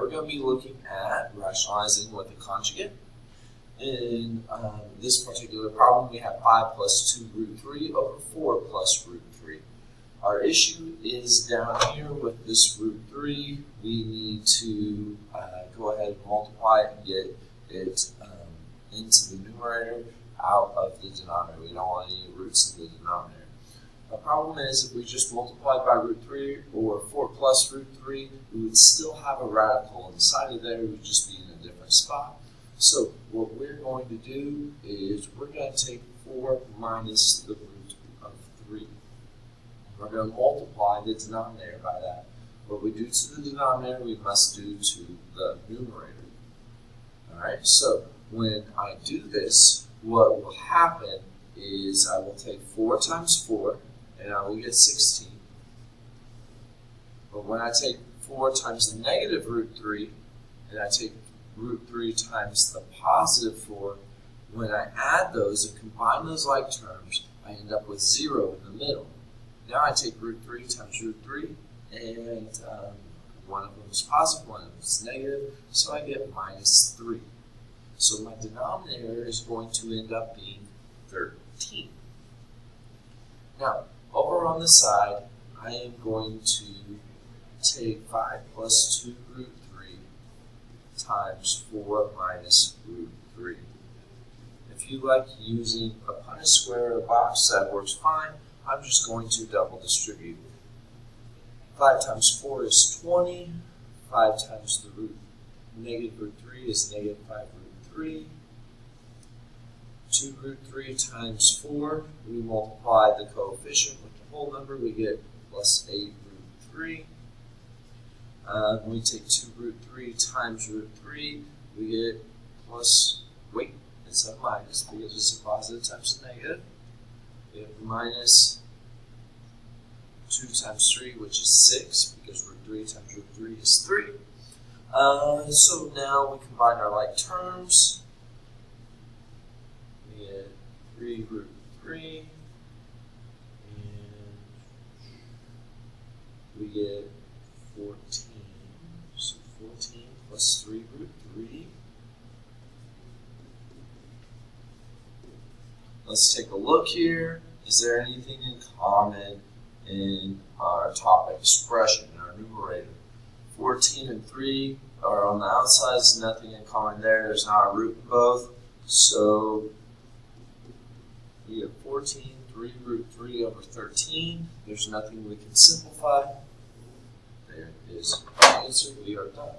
we're going to be looking at rationalizing with a conjugate. In this particular problem, we have 5 plus 2 root 3 over 4 plus root 3. Our issue is down here with this root 3. We need to go ahead and multiply it and get it into the numerator out of the denominator. We don't want any roots in the denominator. The problem is if we just multiplied by root 3 or 4 plus root 3, we would still have a radical inside of there. It would just be in a different spot. So what we're going to do is we're going to take 4 minus the root of 3. We're going to multiply the denominator by that. What we do to the denominator, we must do to the numerator. Alright, so when I do this, what will happen is I will take 4 times 4, and I will get 16. But when I take 4 times the negative root 3, and I take root 3 times the positive 4, when I add those and combine those like terms, I end up with 0 in the middle. Now I take root 3 times root 3, and one of them is positive, one of them is negative, so I get minus 3. So my denominator is going to end up being 13. Now, over on the side, I am going to take 5 plus 2 root 3 times 4 minus root 3. If you like using a Punnett square or a box, that works fine. I'm just going to double distribute. 5 times 4 is 20. 5 times the root negative root 3 is negative 5 root 3. 2 root 3 times 4, we multiply the coefficient with the whole number, we get plus 8 root 3. We take 2 root 3 times root 3, we get plus, wait, it's a minus because it's a positive times a negative. We have minus 2 times 3, which is 6, because root 3 times root 3 is 3. So now we combine our like terms. We get 3 root 3, and we get 14. So 14 plus 3 root 3. Let's take a look here. Is there anything in common in our top expression, in our numerator? 14 and 3 are on the outside, there's nothing in common there. There's not a root in both. So we have 14, 3 root 3 over 13. There's nothing we can simplify. There is our answer. We are done.